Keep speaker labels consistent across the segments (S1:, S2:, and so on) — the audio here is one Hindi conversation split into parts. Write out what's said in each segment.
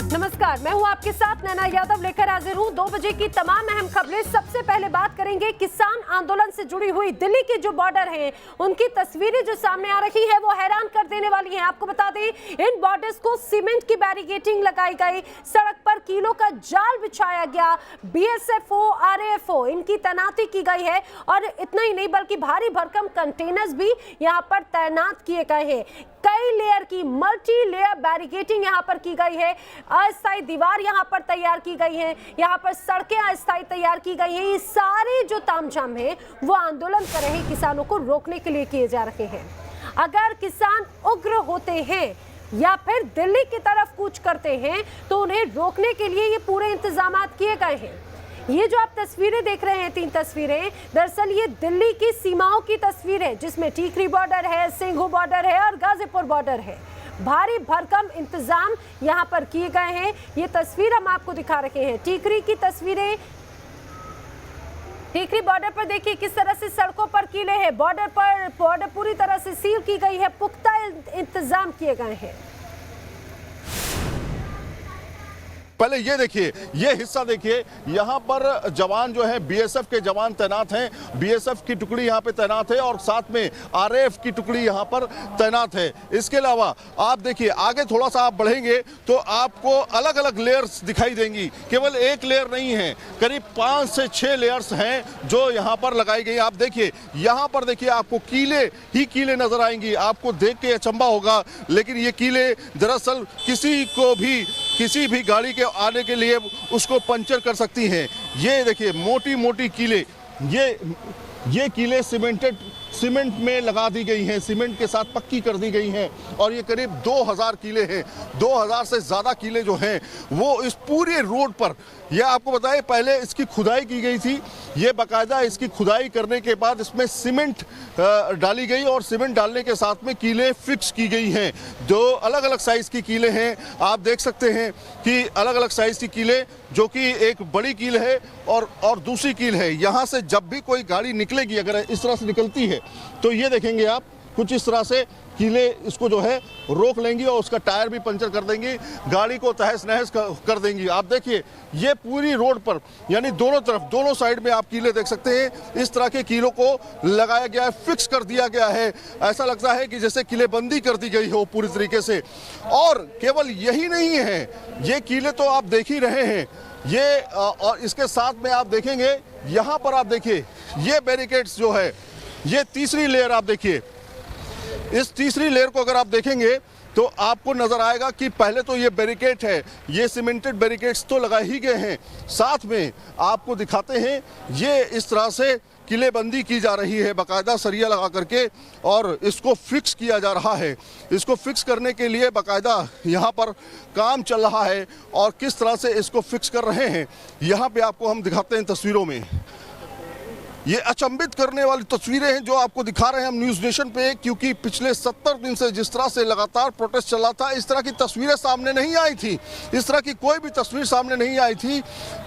S1: नमस्कार, मैं हूं आपके साथ नैना यादव लेकर हाजिर हूं 2 बजे की तमाम अहम खबरें। सबसे पहले बात करेंगे किसान आंदोलन से जुड़ी हुई दिल्ली के जो बॉर्डर हैं, उनकी तस्वीरें जो सामने आ रही है वो हैरान कर देने वाली हैं। आपको बता दें, इन बॉर्डर्स को सीमेंट की बैरिकेडिंग लगाई गई, सड़क पर कीलों का जाल बिछाया गया, बीएसएफओ, आरएएफओ इनकी तैनाती की गई है और इतना ही नहीं बल्कि भारी भरकम कंटेनर्स भी यहाँ पर तैनात किए गए हैं। कई लेयर की मल्टी लेयर बैरिकेडिंग यहाँ पर की गई है, अस्थायी दीवार यहाँ पर तैयार की गई है, यहाँ पर सड़कें अस्थायी तैयार की गई हैं। ये सारे जो तामझाम है वो आंदोलन कर रहे किसानों को रोकने के लिए किए जा रहे हैं। अगर किसान उग्र होते हैं या फिर दिल्ली की तरफ कूच करते हैं तो उन्हें रोकने के लिए ये पूरे इंतजाम किए गए हैं। ये जो आप तस्वीरें देख रहे हैं, 3 तस्वीरें, दरअसल ये दिल्ली की सीमाओं की तस्वीर है, जिसमें टीकरी बॉर्डर है, सिंघू बॉर्डर है और गाजीपुर बॉर्डर है। भारी भरकम इंतजाम यहाँ पर किए गए हैं। ये तस्वीर हम आपको दिखा रहे हैं, टीकरी की तस्वीरें। टीकरी बॉर्डर पर देखिए किस तरह से सड़कों पर कीले हैं, बॉर्डर पूरी तरह से सील की गई है, पुख्ता इंतजाम किए गए हैं।
S2: पहले ये देखिए, ये हिस्सा देखिए, यहाँ पर जवान जो है बीएसएफ के जवान तैनात हैं, बीएसएफ की टुकड़ी यहाँ पे तैनात है और साथ में आरएएफ की टुकड़ी यहाँ पर तैनात है। इसके अलावा आप देखिए आगे थोड़ा सा आप बढ़ेंगे तो आपको अलग अलग लेयर्स दिखाई देंगी, केवल एक लेयर नहीं है, करीब 5 से 6 लेयर्स हैं जो यहाँ पर लगाई गई। आप देखिए यहाँ पर देखिए आपको कीले ही कीले नजर आएंगी, आपको देख के अचंभा होगा, लेकिन ये कीले दरअसल किसी भी गाड़ी के आने के लिए उसको पंचर कर सकती हैं। ये देखिए मोटी मोटी कीले, ये कीले सीमेंट में लगा दी गई हैं, सीमेंट के साथ पक्की कर दी गई हैं और ये करीब 2000 कीले हैं। 2000 से ज़्यादा कीले जो हैं वो इस पूरे रोड पर, यह आपको बताएं पहले इसकी खुदाई की गई थी, ये बाकायदा इसकी खुदाई करने के बाद इसमें सीमेंट डाली गई और सीमेंट डालने के साथ में कीले फिक्स की गई हैं। जो अलग अलग साइज़ की कीले हैं, आप देख सकते हैं कि अलग अलग साइज़ की कीले, जो कि एक बड़ी कील है और दूसरी कील है। यहाँ से जब भी कोई गाड़ी निकलेगी, अगर इस तरह से निकलती है तो ये देखेंगे आप कुछ इस तरह से कीले इसको जो है रोक लेंगी और उसका टायर भी पंचर कर देंगी, गाड़ी को तहस नहस कर देंगी। आप देखिए ये पूरी रोड पर, यानी दोनों तरफ, दोनों साइड में आप कीले देख सकते हैं। इस तरह के कीलों को लगाया गया है, फिक्स कर दिया गया है। ऐसा लगता है कि जैसे किलेबंदी कर दी गई हो पूरी तरीके से। और केवल यही नहीं है, ये कीले तो आप देख ही रहे हैं, ये और इसके साथ में आप देखेंगे यहाँ पर, आप देखिए ये बैरिकेड्स जो है, ये तीसरी लेयर आप देखिए, इस तीसरी लेयर को अगर आप देखेंगे तो आपको नजर आएगा कि पहले तो ये बैरिकेड है, ये सीमेंटेड बैरिकेड्स तो लगाए ही गए हैं, साथ में आपको दिखाते हैं ये इस तरह से किलेबंदी की जा रही है, बाकायदा सरिया लगा करके, और इसको फिक्स किया जा रहा है। इसको फिक्स करने के लिए बाकायदा यहाँ पर काम चल रहा है और किस तरह से इसको फिक्स कर रहे हैं यहाँ पे आपको हम दिखाते हैं तस्वीरों में। ये अचंभित करने वाली तस्वीरें हैं जो आपको दिखा रहे हैं हम न्यूज़ नेशन पे, क्योंकि पिछले 70 दिन से जिस तरह से लगातार प्रोटेस्ट चला था, इस तरह की तस्वीरें सामने नहीं आई थी, इस तरह की कोई भी तस्वीर सामने नहीं आई थी।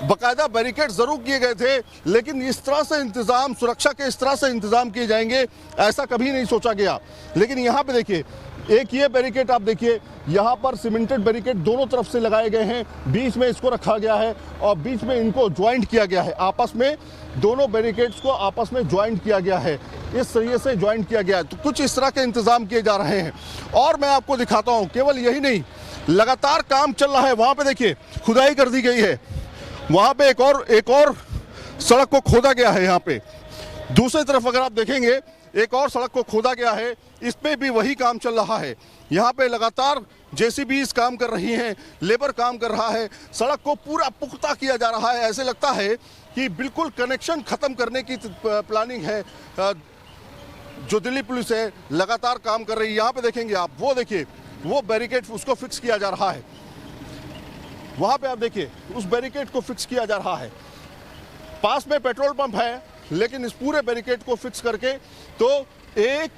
S2: बाकायदा बैरिकेड जरूर किए गए थे, लेकिन इस तरह से इंतजाम, सुरक्षा के इस तरह से इंतजाम किए जाएंगे ऐसा कभी नहीं सोचा गया। लेकिन यहाँ पे देखिए, एक ये बैरिकेड आप देखिए, यहाँ पर सीमेंटेड बैरिकेड दोनों तरफ से लगाए गए हैं, बीच में इसको रखा गया है और बीच में इनको ज्वाइंट किया गया है, आपस में दोनों बैरिकेड्स को आपस में ज्वाइंट किया गया है, इस तरीके से ज्वाइंट किया गया है। तो कुछ इस तरह के इंतजाम किए जा रहे हैं। और मैं आपको दिखाता हूँ, केवल यही नहीं, लगातार काम चल रहा है। वहाँ पे देखिए खुदाई कर दी गई है, वहाँ पे एक और सड़क को खोदा गया है। यहाँ पे दूसरी तरफ अगर आप देखेंगे, एक और सड़क को खोदा गया है, इस पे भी वही काम चल रहा है। यहाँ पे लगातार जेसीबीज काम कर रही हैं, लेबर काम कर रहा है, सड़क को पूरा पुख्ता किया जा रहा है। ऐसे लगता है कि बिल्कुल कनेक्शन खत्म करने की प्लानिंग है जो दिल्ली पुलिस है, लगातार काम कर रही है। यहाँ पे देखेंगे आप, वो देखिए वो बैरिकेड, उसको फिक्स किया जा रहा है। वहाँ पे आप देखिए उस बैरिकेड को फिक्स किया जा रहा है। पास में पेट्रोल पंप है, लेकिन इस पूरे बैरिकेड को फिक्स करके तो 1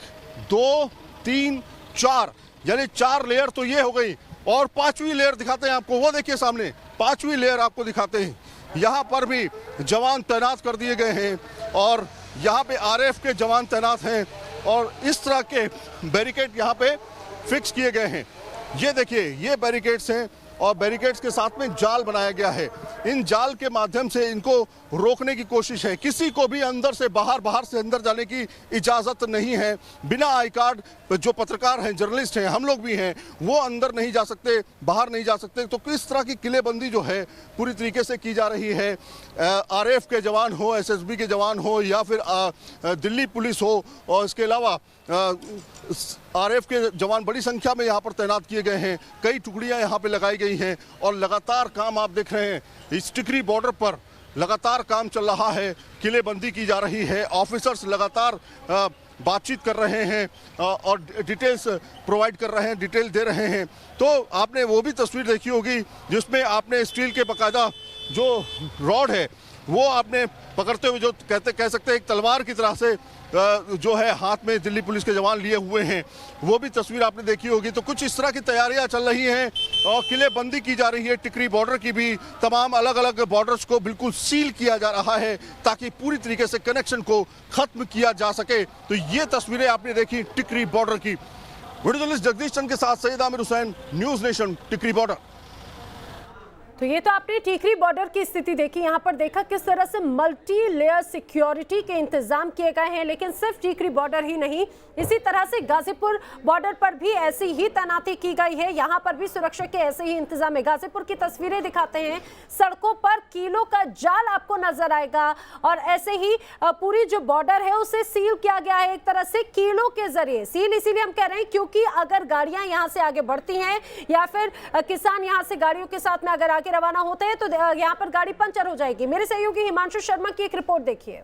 S2: 2 3 4 यानी 4 लेयर तो ये हो गई, और 5वीं लेयर दिखाते हैं आपको। वो देखिए सामने 5वीं लेयर आपको दिखाते हैं। यहाँ पर भी जवान तैनात कर दिए गए हैं और यहाँ पे आरएएफ के जवान तैनात हैं और इस तरह के बैरिकेड यहाँ पे फिक्स किए गए हैं। ये देखिए ये बैरिकेड्स हैं और बैरिकेड्स के साथ में जाल बनाया गया है। इन जाल के माध्यम से इनको रोकने की कोशिश है। किसी को भी अंदर से बाहर, बाहर से अंदर जाने की इजाज़त नहीं है। बिना आई कार्ड जो पत्रकार हैं, जर्नलिस्ट हैं, हम लोग भी हैं, वो अंदर नहीं जा सकते, बाहर नहीं जा सकते। तो किस तरह की किलेबंदी जो है पूरी तरीके से की जा रही है। आरएएफ के जवान हो, एसएसबी के जवान हो, या फिर दिल्ली पुलिस हो, और इसके अलावा आरएएफ के जवान बड़ी संख्या में यहाँ पर तैनात किए गए हैं। कई टुकड़ियाँ यहाँ पे लगाई गई हैं और लगातार काम आप देख रहे हैं। इस टिकरी बॉर्डर पर लगातार काम चल रहा है, किलेबंदी की जा रही है। ऑफिसर्स लगातार बातचीत कर रहे हैं और डिटेल्स प्रोवाइड कर रहे हैं, डिटेल दे रहे हैं। तो आपने वो भी तस्वीर देखी होगी जिसमें आपने स्टील के बाकायदा जो रॉड है वो आपने पकड़ते हुए, जो कह सकते हैं एक तलवार की तरह से जो है हाथ में दिल्ली पुलिस के जवान लिए हुए हैं, वो भी तस्वीर आपने देखी होगी। तो कुछ इस तरह की तैयारियां चल रही हैं और किलेबंदी की जा रही है। टिकरी बॉर्डर की भी तमाम अलग अलग बॉर्डर्स को बिल्कुल सील किया जा रहा है ताकि पूरी तरीके से कनेक्शन को खत्म किया जा सके। तो ये तस्वीरें आपने देखी टिकरी बॉर्डर की। वीडियो जर्नलिस्ट जगदीश चंद के साथ सैयद आमिर हुसैन, न्यूज नेशन, टिकरी बॉर्डर।
S1: तो ये तो आपने टिकरी बॉर्डर की स्थिति देखी। यहाँ पर देखा किस तरह से मल्टी लेयर सिक्योरिटी के इंतजाम किए गए हैं। लेकिन सिर्फ टिकरी बॉर्डर ही नहीं, इसी तरह से गाजीपुर बॉर्डर पर भी ऐसी ही तैनाती की गई है। यहाँ पर भी सुरक्षा के ऐसे ही इंतजाम है। गाजीपुर की तस्वीरें दिखाते हैं, सड़कों पर कीलों का जाल आपको नजर आएगा और ऐसे ही पूरी जो बॉर्डर है उसे सील किया गया है एक तरह से कीलों के जरिए। सील इसीलिए हम कह रहे हैं क्योंकि अगर गाड़ियां यहाँ से आगे बढ़ती हैं या फिर किसान यहाँ से गाड़ियों के साथ में अगर आगे रवाना होते हैं तो यहाँ पर गाड़ी पंचर हो जाएगी। मेरे सहयोगी हिमांशु शर्मा की एक रिपोर्ट देखिए।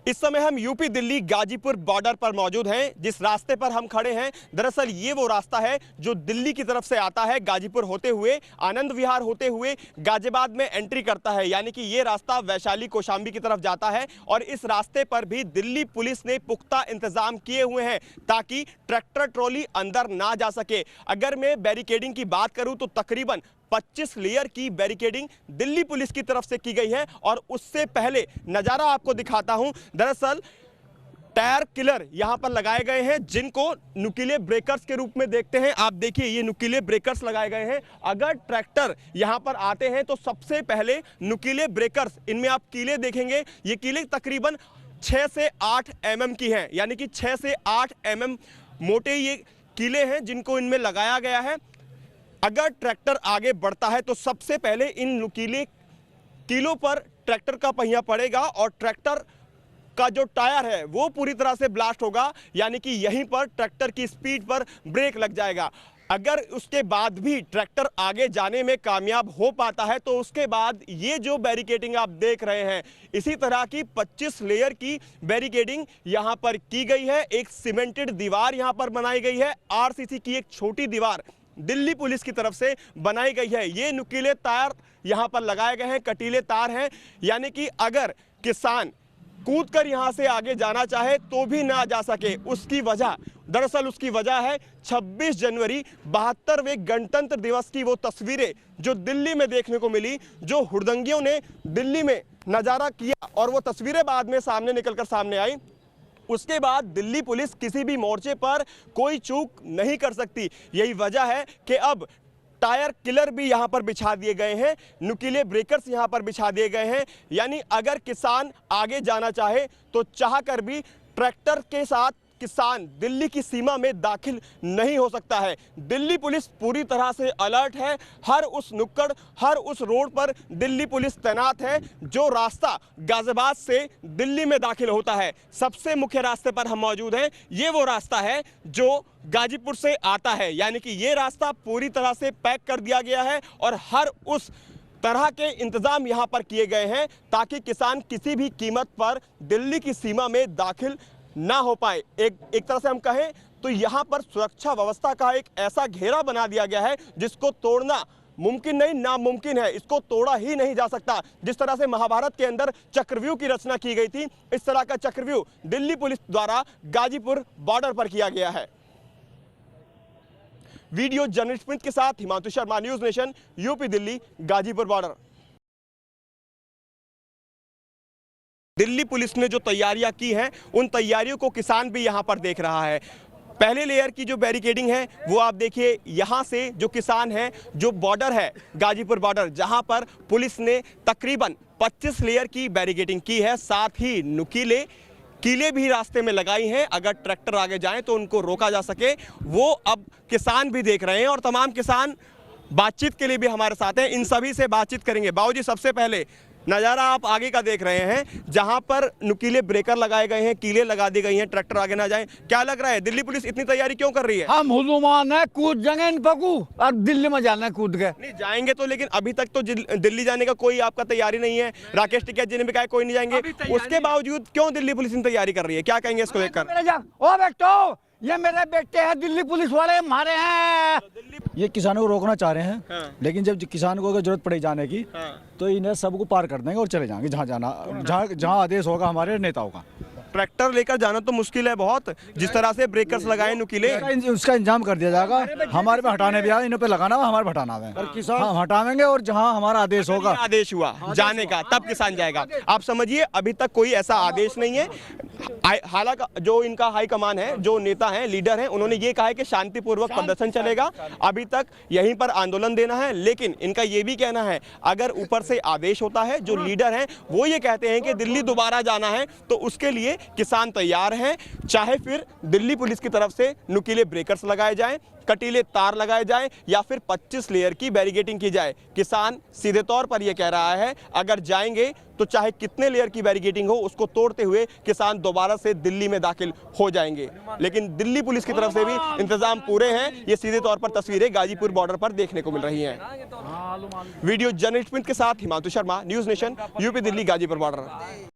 S3: इस समय हम यूपी दिल्ली गाजीपुर बॉर्डर पर मौजूद हैं। जिस रास्ते पर हम खड़े हैं, दरअसल ये वो रास्ता है जो दिल्ली की तरफ से आता है, गाजीपुर होते हुए, आनंद विहार होते हुए गाजियाबाद में एंट्री करता है। यानी कि ये रास्ता वैशाली कौशाम्बी की तरफ जाता है और इस रास्ते पर भी दिल्ली पुलिस ने पुख्ता इंतजाम किए हुए हैं ताकि ट्रैक्टर ट्रॉली अंदर ना जा सके। अगर मैं बैरिकेडिंग की बात करूं तो तकरीबन 25 लेयर की बैरिकेडिंग दिल्ली पुलिस की तरफ से की गई है। और उससे पहले नजारा आपको दिखाता हूं। दरअसल टायर किलर यहां पर लगाए गए हैं जिनको नुकीले ब्रेकर्स के रूप में देखते हैं। आप देखिए, ये नुकीले ब्रेकर्स लगाए गए हैं। अगर ट्रैक्टर यहां पर आते हैं तो सबसे पहले नुकीले ब्रेकर्स, इनमें आप कीले देखेंगे, ये कीले तकरीबन 6 से 8 mm की हैं। यानी कि 6 से 8 mm मोटे ये कीले हैं जिनको इनमें लगाया गया है। अगर ट्रैक्टर आगे बढ़ता है तो सबसे पहले इन नुकीले कीलों पर ट्रैक्टर का पहिया पड़ेगा और ट्रैक्टर का जो टायर है वो पूरी तरह से ब्लास्ट होगा। यानी कि यहीं पर ट्रैक्टर की स्पीड पर ब्रेक लग जाएगा। अगर उसके बाद भी ट्रैक्टर आगे जाने में कामयाब हो पाता है तो उसके बाद ये जो बैरिकेडिंग आप देख रहे हैं, इसी तरह की 25 लेयर की बैरिकेडिंग यहां पर की गई है। एक सीमेंटेड दीवार यहां पर बनाई गई है। आरसीसी की एक छोटी दीवार दिल्ली पुलिस की तरफ से बनाई गई है। ये नुकीले तार यहां पर लगाए गए हैं, कटीले तार हैं। यानी कि अगर किसान कूदकर यहां से आगे जाना चाहे तो भी ना जा सके। उसकी वजह, दरअसल उसकी वजह है 26 जनवरी 72वें गणतंत्र दिवस की वो तस्वीरें जो दिल्ली में देखने को मिली, जो हुड़दंगियों ने दिल्ली में नजारा किया और वो तस्वीरें बाद में सामने निकलकर सामने आई। उसके बाद दिल्ली पुलिस किसी भी मोर्चे पर कोई चूक नहीं कर सकती। यही वजह है कि अब टायर किलर भी यहां पर बिछा दिए गए हैं, नुकीले ब्रेकर्स यहां पर बिछा दिए गए हैं। यानी अगर किसान आगे जाना चाहे तो चाहकर भी ट्रैक्टर के साथ किसान दिल्ली की सीमा में दाखिल नहीं हो सकता है। दिल्ली पुलिस पूरी तरह से अलर्ट है। हर उस नुक्कड़, हर उस रोड पर दिल्ली पुलिस तैनात है। जो रास्ता गाजियाबाद से दिल्ली में दाखिल होता है, सबसे मुख्य रास्ते पर हम मौजूद हैं। ये वो रास्ता है जो गाजीपुर से आता है। यानी कि ये रास्ता पूरी तरह से पैक कर दिया गया है और हर उस तरह के इंतजाम यहां पर किए गए हैं ताकि किसान किसी भी कीमत पर दिल्ली की सीमा में दाखिल ना हो पाए। एक तरह से हम कहें तो यहां पर सुरक्षा व्यवस्था का एक ऐसा घेरा बना दिया गया है जिसको तोड़ना मुमकिन नहीं, नामुमकिन है। इसको तोड़ा ही नहीं जा सकता। जिस तरह से महाभारत के अंदर चक्रव्यूह की रचना की गई थी, इस तरह का चक्रव्यूह दिल्ली पुलिस द्वारा गाजीपुर बॉर्डर पर किया गया है। वीडियो जर्नलिस्ट स्मिथ के साथ Himanshu Sharma, news nation, UP Delhi, Ghazipur border. Delhi police ने जो तैयारियां की हैं, उन तैयारियों को किसान भी यहां पर देख रहा है। पहले लेयर की जो बैरिकेडिंग है वो आप देखिए, यहां से जो किसान हैं, जो बॉर्डर है गाजीपुर बॉर्डर, जहां पर पुलिस ने तकरीबन 25 लेयर की बैरिकेडिंग की है, साथ ही नुकीले कीले भी रास्ते में लगाई हैं, अगर ट्रैक्टर आगे जाएं तो उनको रोका जा सके। वो अब किसान भी देख रहे हैं और तमाम किसान बातचीत के लिए भी हमारे साथ हैं, इन सभी से बातचीत करेंगे। बाबूजी, सबसे पहले नज़ारा आप आगे का देख रहे हैं, जहां पर नुकीले ब्रेकर लगाए गए हैं, कीले लगा दी गई हैं, ट्रैक्टर आगे ना जाए। क्या लग रहा है दिल्ली पुलिस इतनी तैयारी क्यों कर रही है?
S4: हम हुजूमान है, कूद जाएंगे इन पकू और दिल्ली में जाना है कूद के।
S3: नहीं जाएंगे तो, लेकिन अभी तक तो दिल्ली जाने का कोई आपका तैयारी नहीं है। राकेश टिकैत जी ने भी कहा कोई नहीं जाएंगे, उसके बावजूद क्यों दिल्ली पुलिस इतनी तैयारी कर रही है? क्या कहेंगे इसको लेकर?
S4: ओ बेटो, ये मेरे बेटे हैं, दिल्ली पुलिस वाले हमारे हैं।
S5: ये किसानों को रोकना चाह रहे हैं,
S3: हाँ।
S5: लेकिन जब किसान को अगर जरूरत पड़ी जाने की,
S3: हाँ।
S5: तो इन्हें सबको पार कर देंगे और चले जाएंगे जहाँ जाना, जहाँ आदेश होगा हमारे नेताओं का।
S3: ट्रैक्टर लेकर जाना तो मुश्किल है बहुत, जिस तरह से ब्रेकर्स लगाए नुकीले।
S5: उसका इंतजाम कर दिया जाएगा, हमारे पे हटाने भी आए, इन्हों पे लगाना हुआ, हमारे पे हटाना है। हम हटावेंगे और जहाँ हमारा आदेश होगा,
S3: आदेश हुआ जाने का, तब किसान जाएगा। आप समझिए अभी तक कोई ऐसा आदेश नहीं है। हालांकि जो इनका हाई कमान है, जो नेता हैं, लीडर हैं, उन्होंने ये कहा है कि शांतिपूर्वक प्रदर्शन चलेगा, अभी तक यहीं पर आंदोलन देना है। लेकिन इनका ये भी कहना है अगर ऊपर से आदेश होता है, जो लीडर हैं वो ये कहते हैं कि दिल्ली दोबारा जाना है, तो उसके लिए किसान तैयार हैं, चाहे फिर दिल्ली पुलिस की तरफ से नुकीले ब्रेकर्स लगाए जाएं, कटीले तार लगाए जाएं, या फिर 25 लेयर की बैरिकेडिंग की जाए। किसान सीधे तौर पर यह कह रहा है अगर जाएंगे तो चाहे कितने लेयर की बैरिकेडिंग हो, उसको तोड़ते हुए किसान दोबारा से दिल्ली में दाखिल हो जाएंगे। लेकिन दिल्ली पुलिस की तरफ से भी इंतजाम पूरे हैं। ये सीधे तौर पर तस्वीरें गाजीपुर बॉर्डर पर देखने को मिल रही हैं। वीडियो जर्नलिस्ट के साथ Himanshu Sharma, news nation, UP Delhi Ghazipur border.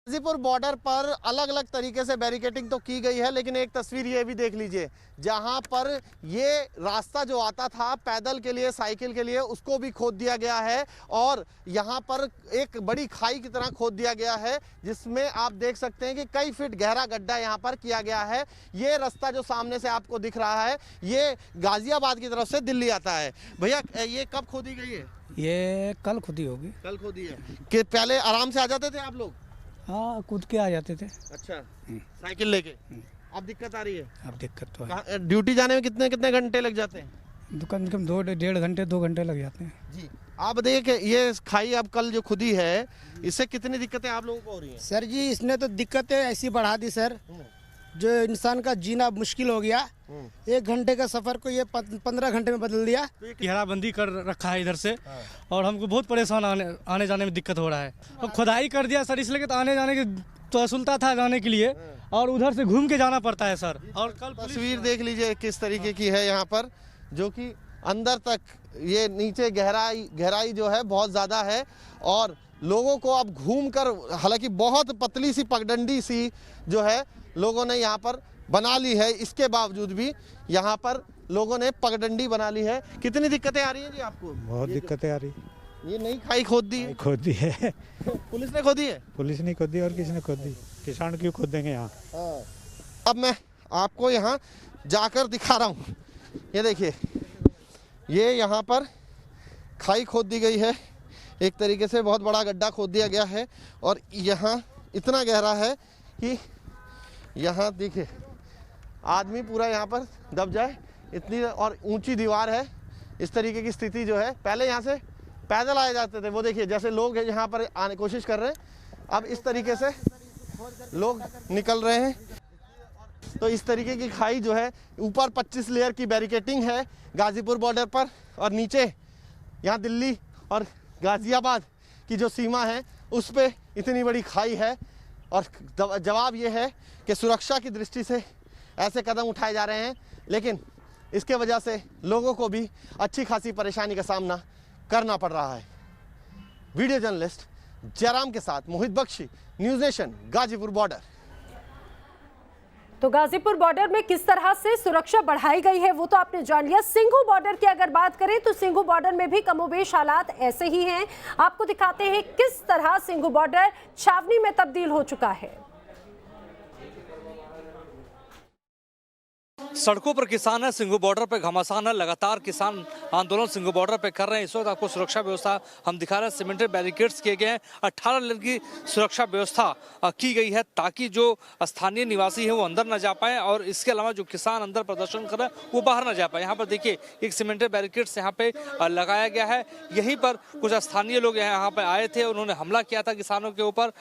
S6: Ghazipur border पर अलग अलग तरीके से बैरिकेडिंग तो की गई है, लेकिन एक तस्वीर ये भी देख लीजिए, जहां पर ये रास्ता जो आता था पैदल के लिए, साइकिल के लिए, उसको भी खोद दिया गया है और यहां पर एक बड़ी खाई की तरह खोद दिया गया है, जिसमें आप देख सकते हैं कि कई फीट गहरा गड्ढा यहां पर किया गया है। ये रास्ता जो सामने से आपको दिख रहा है, ये गाजियाबाद की तरफ से दिल्ली आता है। भैया ये कब खोदी गई है?
S7: ये कल खुदी होगी।
S6: कल खोदी है कि पहले आराम से आ जाते थे आप लोग?
S7: हाँ, कूद के आ जाते थे।
S6: अच्छा, साइकिल लेके। अब दिक्कत आ रही है?
S7: अब दिक्कत तो है।
S6: ड्यूटी जाने में कितने कितने घंटे लग जाते हैं?
S7: कम से कम 2-1.5 घंटे 2 घंटे लग जाते हैं
S6: जी। आप देखिए ये खाई अब कल जो खुदी है, इससे कितनी दिक्कतें आप लोगों को हो रही हैं?
S8: सर जी, इसने तो दिक्कतें ऐसी बढ़ा दी सर, जो इंसान का जीना मुश्किल हो गया। 1 घंटे का सफर को ये 15 घंटे में बदल दिया।
S9: घेराबंदी कर रखा है इधर से, और हमको बहुत परेशान आने जाने में दिक्कत हो रहा है। और खुदाई कर दिया सर, इसलिए तो आने जाने की तो असुलता था जाने के लिए, और उधर से घूम के जाना पड़ता है सर। और कल
S6: तस्वीर देख लीजिए किस तरीके की है यहाँ पर, जो कि अंदर तक ये नीचे गहराई जो है बहुत ज़्यादा है, और लोगों को अब घूमकर, हालांकि बहुत पतली सी पगडंडी सी जो है लोगों ने यहाँ पर बना ली है, इसके बावजूद भी यहाँ पर लोगों ने पगडंडी बना ली है। कितनी दिक्कतें आ रही हैं जी आपको?
S10: बहुत दिक्कतें आ रही।
S6: ये नई खाई खोद दी है?
S10: खोदी है।
S6: पुलिस ने खोदी है?
S10: पुलिस ने खोदी और किसने खोदी? किसान क्यों खोद देंगे यहाँ?
S6: अब मैं आपको यहाँ जाकर दिखा रहा हूँ। ये देखिए, ये यहाँ पर खाई खोद दी गई है, एक तरीके से बहुत बड़ा गड्ढा खोद दिया गया है, और यहाँ इतना गहरा है कि यहाँ देखिए आदमी पूरा यहाँ पर दब जाए, इतनी और ऊंची दीवार है। इस तरीके की स्थिति जो है, पहले यहाँ से पैदल आए जाते थे, वो देखिए जैसे लोग यहाँ पर आने की कोशिश कर रहे हैं, अब इस तरीके से लोग निकल रहे हैं। तो इस तरीके की खाई जो है, ऊपर 25 लेयर की बैरिकेडिंग है गाजीपुर बॉर्डर पर, और नीचे यहाँ दिल्ली और गाजियाबाद की जो सीमा है उस पे इतनी बड़ी खाई है। और जवाब ये है कि सुरक्षा की दृष्टि से ऐसे कदम उठाए जा रहे हैं, लेकिन इसके वजह से लोगों को भी अच्छी खासी परेशानी का सामना करना पड़ रहा है। वीडियो जर्नलिस्ट जयराम के साथ Mohit Bakshi, news nation, Ghazipur border.
S1: तो गाजीपुर बॉर्डर में किस तरह से सुरक्षा बढ़ाई गई है वो तो आपने जान लिया। सिंघू बॉर्डर की अगर बात करें तो सिंघू बॉर्डर में भी कमोबेश हालात ऐसे ही हैं। आपको दिखाते हैं किस तरह सिंघू बॉर्डर छावनी में तब्दील हो चुका है।
S11: सड़कों पर किसान है, सिंघू बॉर्डर पे घमासान है, लगातार किसान आंदोलन सिंघू बॉर्डर पे कर रहे हैं। इस वक्त आपको सुरक्षा व्यवस्था हम दिखा रहे हैं, सीमेंटेड बैरिकेड्स किए गए हैं, 18 लेन की सुरक्षा व्यवस्था की गई है ताकि जो स्थानीय निवासी है वो अंदर न जा पाए और इसके अलावा जो किसान अंदर प्रदर्शन कर रहे हैं वो बाहर न जा पाए। यहाँ पर देखिए एक सीमेंटेड बैरिकेड्स यहाँ पे लगाया गया है। यहीं पर कुछ स्थानीय लोग यहाँ पे आए थे, उन्होंने हमला किया था किसानों के ऊपर,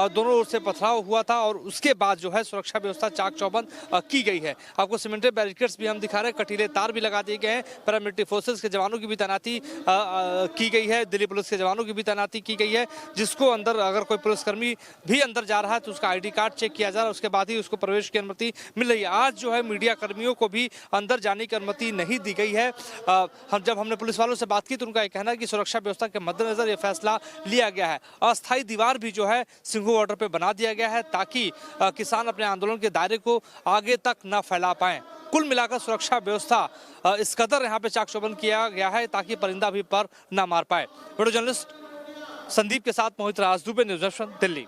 S11: दोनों ओर से पथराव हुआ था और उसके बाद जो है सुरक्षा व्यवस्था चाक चौबंद की गई है। आपको सीमेंटेड बैरिकेड्स भी हम दिखा रहे हैं, कटीले तार भी लगा दिए गए हैं, पैरामिलिट्री फोर्सेस के जवानों की भी तैनाती की गई है, दिल्ली पुलिस के जवानों की भी तैनाती की गई है। जिसको अंदर अगर कोई पुलिसकर्मी भी अंदर जा रहा है तो उसका ID कार्ड चेक किया जा रहा है, उसके बाद ही उसको प्रवेश की अनुमति मिल रही है। आज जो है मीडिया कर्मियों को भी अंदर जाने की अनुमति नहीं दी गई है। हमने पुलिस वालों से बात की तो उनका कहना है कि सुरक्षा व्यवस्था के मद्देनजर ये फैसला लिया गया है। अस्थायी दीवार भी जो है सिंघू बॉर्डर पे बना दिया गया है ताकि किसान अपने आंदोलन के दायरे को आगे तक न फैला पाएं। कुल मिलाकर सुरक्षा व्यवस्था इस कदर यहाँ पे चाक चौबंद किया गया है ताकि परिंदा भी पर न मार पाए। वीडियो जर्नलिस्ट संदीप के साथ मोहित राज, दुबे, न्यूज़ नेशन, दिल्ली।